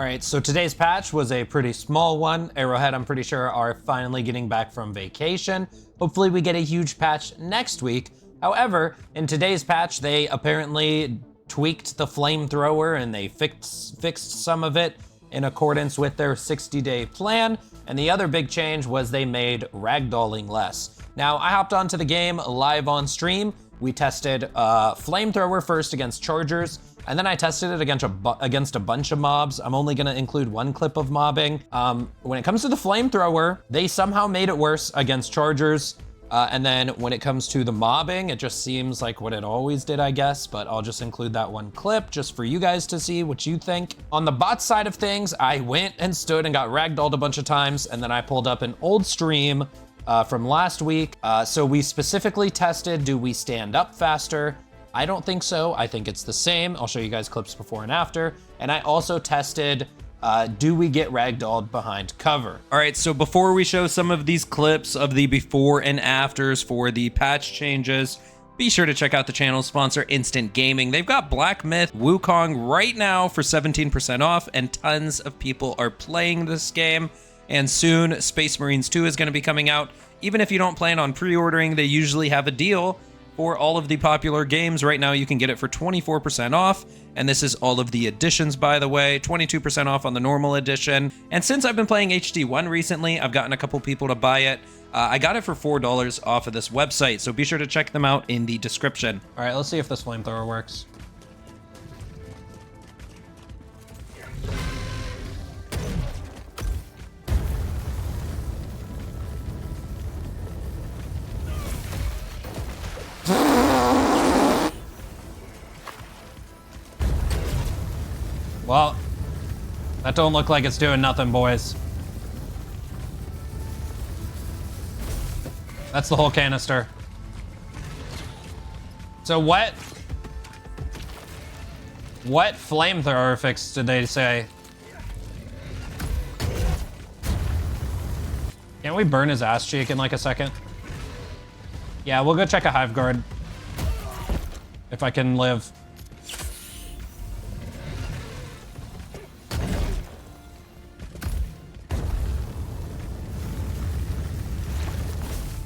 All right, so today's patch was a pretty small one. Arrowhead, I'm pretty sure, are finally getting back from vacation. Hopefully we get a huge patch next week. However, in today's patch, they apparently tweaked the flamethrower and they fixed some of it in accordance with their 60-day plan. And the other big change was they made ragdolling less. Now, I hopped onto the game live on stream. We tested flamethrower first against chargers, and then I tested it against a bunch of mobs. I'm only gonna include one clip of mobbing. When it comes to the flamethrower, they somehow made it worse against chargers. And then when it comes to the mobbing, it just seems like what it always did, I guess, but I'll just include that one clip just for you guys to see what you think. On the bot side of things, I went and stood and got ragdolled a bunch of times, and then I pulled up an old stream from last week. So we specifically tested, do we stand up faster? I don't think so. I think it's the same. I'll show you guys clips before and after. And I also tested, do we get ragdolled behind cover? All right, so before we show some of these clips of the before and afters for the patch changes, be sure to check out the channel sponsor, Instant Gaming. They've got Black Myth Wukong right now for 17% off, and tons of people are playing this game. And soon, Space Marines 2 is gonna be coming out. Even if you don't plan on pre-ordering, they usually have a deal for all of the popular games. Right now, you can get it for 24% off. And this is all of the editions, by the way, 22% off on the normal edition. And since I've been playing HD1 recently, I've gotten a couple people to buy it. I got it for $4 off of this website, so be sure to check them out in the description. All right, let's see if this flamethrower works. Well, that don't look like it's doing nothing, boys. That's the whole canister. So what flamethrower fix did they say? Can't we burn his ass cheek in like a second? Yeah, we'll go check a hive guard. If I can live.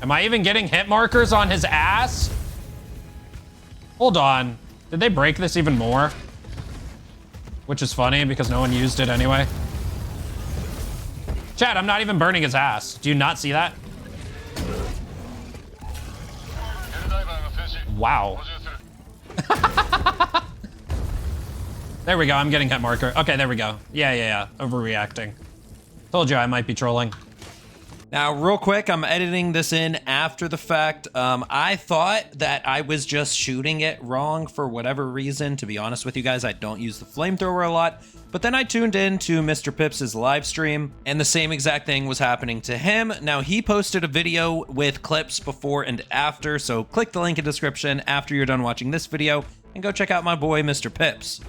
Am I even getting hit markers on his ass? Hold on. Did they break this even more? Which is funny because no one used it anyway. Chat, I'm not even burning his ass. Do you not see that? Wow. There we go, I'm getting hit marker. Okay, there we go. Yeah. Overreacting. Told you I might be trolling. Now, real quick, I'm editing this in after the fact. I thought that I was just shooting it wrong for whatever reason. To be honest with you guys, I don't use the flamethrower a lot. But then I tuned in to Mr. Pips' live stream, and the same exact thing was happening to him. Now, he posted a video with clips before and after, so click the link in the description after you're done watching this video, and go check out my boy, Mr. Pips.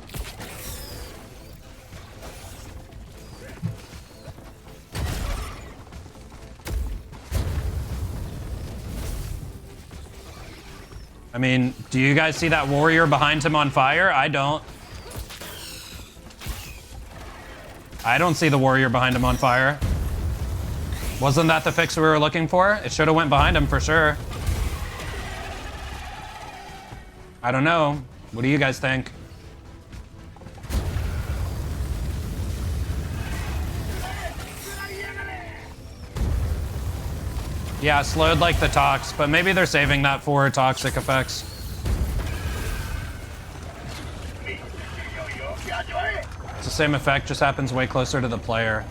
I mean, do you guys see that warrior behind him on fire? I don't. I don't see the warrior behind him on fire. Wasn't that the fix we were looking for? It should have went behind him for sure. I don't know. What do you guys think? Yeah, slowed like the tox, but maybe they're saving that for toxic effects. It's the same effect, just happens way closer to the player.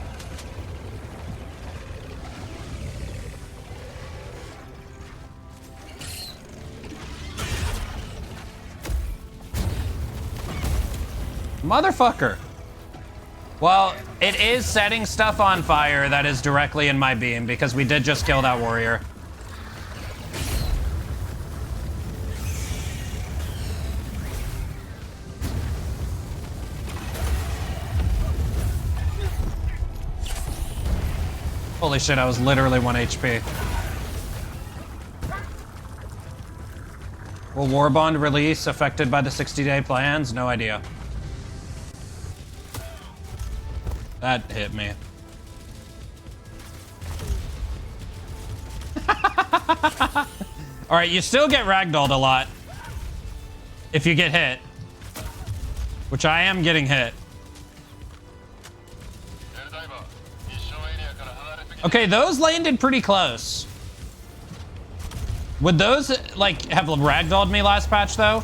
Motherfucker. Well, it is setting stuff on fire that is directly in my beam because we did just kill that warrior. Holy shit, I was literally 1 HP. Will Warbond release affected by the 60-day plans? No idea. That hit me. All right, you still get ragdolled a lot if you get hit, which I am getting hit. Okay, those landed pretty close. Would those, like, have ragdolled me last patch, though?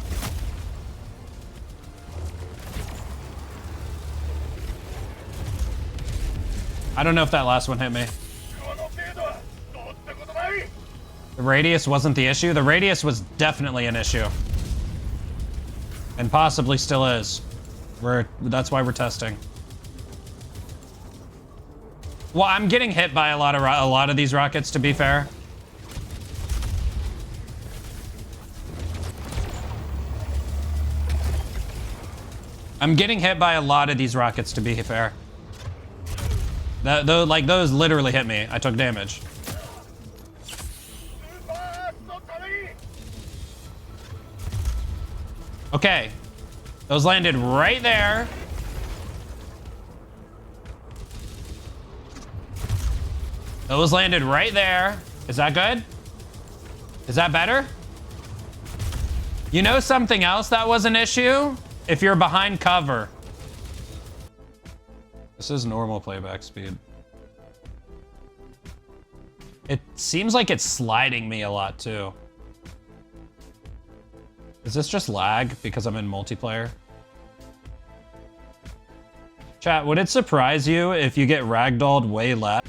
I don't know if that last one hit me. The radius wasn't the issue. The radius was definitely an issue. And possibly still is. That's why we're testing. Well, I'm getting hit by a lot of these rockets, to be fair. I'm getting hit by a lot of these rockets, to be fair. Like, those literally hit me. I took damage. Okay. Those landed right there. Those landed right there. Is that good? Is that better? You know something else that was an issue? If you're behind cover. This is normal playback speed. It seems like it's sliding me a lot too. Is this just lag because I'm in multiplayer? Chat, would it surprise you if you get ragdolled way less?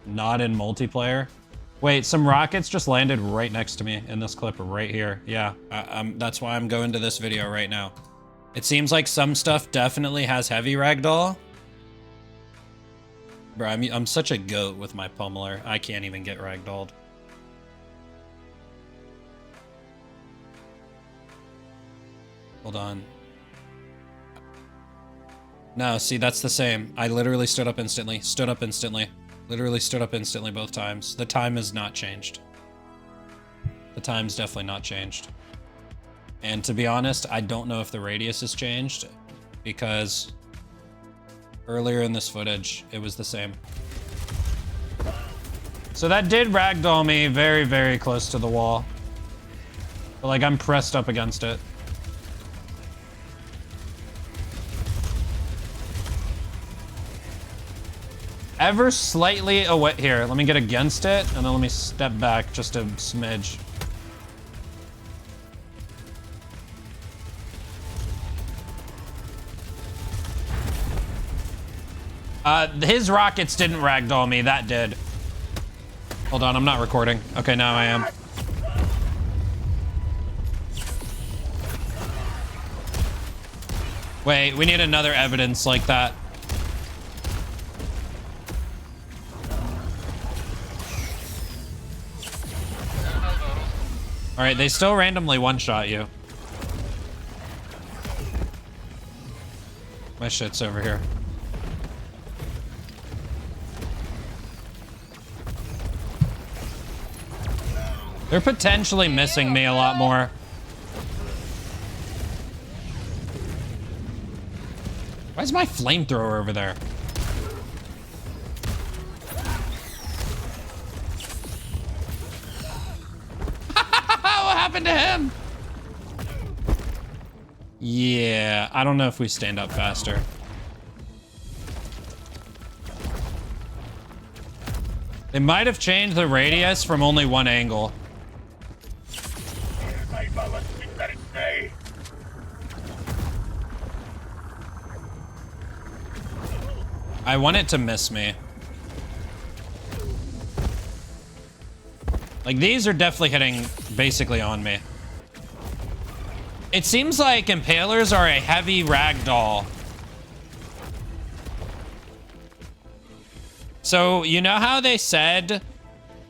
Not in multiplayer. Wait, some rockets just landed right next to me in this clip right here. Yeah, that's why I'm going to this video right now. It seems like some stuff definitely has heavy ragdoll. Bro, I'm such a goat with my pummeler. I can't even get ragdolled. Hold on. No, see, that's the same. I literally stood up instantly. Stood up instantly. Literally stood up instantly both times. The time has not changed. The time's definitely not changed. And to be honest, I don't know if the radius has changed because earlier in this footage, it was the same. So that did ragdoll me very, very close to the wall. But like, I'm pressed up against it. Ever slightly away. Here, let me get against it, and then let me step back just a smidge. His rockets didn't ragdoll me, that did. Hold on, I'm not recording. Okay, now I am. Wait, we need another evidence like that. All right, they still randomly one-shot you. My shit's over here. They're potentially missing me a lot more. Why is my flamethrower over there? What happened to him? Yeah, I don't know if we stand up faster. They might have changed the radius from only one angle. I want it to miss me. Like, these are definitely hitting basically on me. It seems like Impalers are a heavy ragdoll. So, you know how they said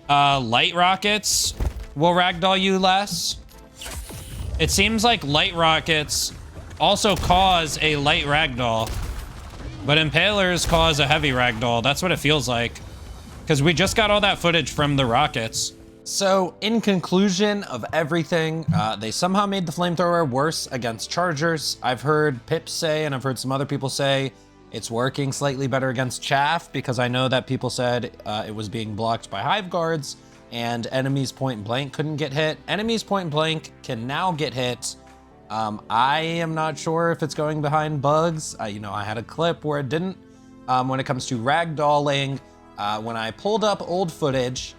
light rockets will ragdoll you less? It seems like light rockets also cause a light ragdoll, but Impalers cause a heavy ragdoll. That's what it feels like. Because we just got all that footage from the rockets. So in conclusion of everything, they somehow made the flamethrower worse against chargers. I've heard Pips say, and I've heard some other people say, it's working slightly better against chaff, because I know that people said it was being blocked by hive guards and enemies point blank couldn't get hit. Enemies point blank can now get hit. I am not sure if it's going behind bugs. I had a clip where it didn't. When it comes to ragdolling, when I pulled up old footage,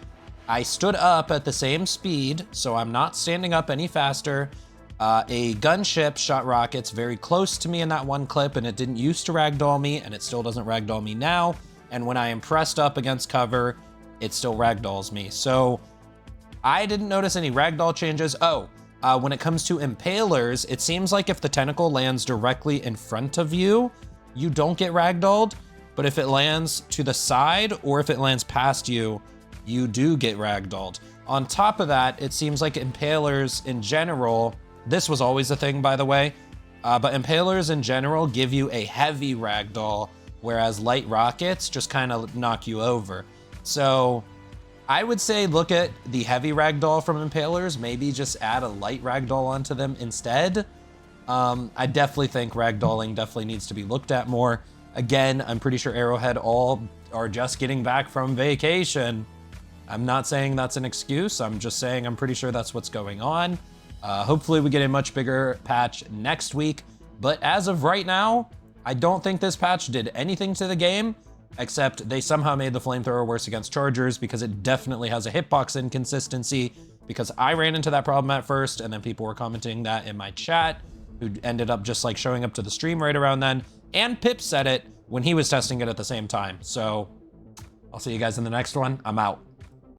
I stood up at the same speed, so I'm not standing up any faster. A gunship shot rockets very close to me in that one clip, and it didn't used to ragdoll me, and it still doesn't ragdoll me now. And when I am pressed up against cover, it still ragdolls me. So I didn't notice any ragdoll changes. When it comes to impalers, it seems like if the tentacle lands directly in front of you, you don't get ragdolled. But if it lands to the side or if it lands past you, you do get ragdolled. On top of that, it seems like impalers in general, this was always a thing, by the way, but impalers in general give you a heavy ragdoll, whereas light rockets just kind of knock you over. So I would say look at the heavy ragdoll from impalers, maybe just add a light ragdoll onto them instead. I definitely think ragdolling definitely needs to be looked at more. Again, I'm pretty sure Arrowhead all are just getting back from vacation. I'm not saying that's an excuse. I'm just saying I'm pretty sure that's what's going on. Hopefully we get a much bigger patch next week. But as of right now, I don't think this patch did anything to the game, except they somehow made the flamethrower worse against chargers, because it definitely has a hitbox inconsistency, because I ran into that problem at first, and then people were commenting that in my chat, who ended up just like showing up to the stream right around then. And Pip said it when he was testing it at the same time. So I'll see you guys in the next one. I'm out.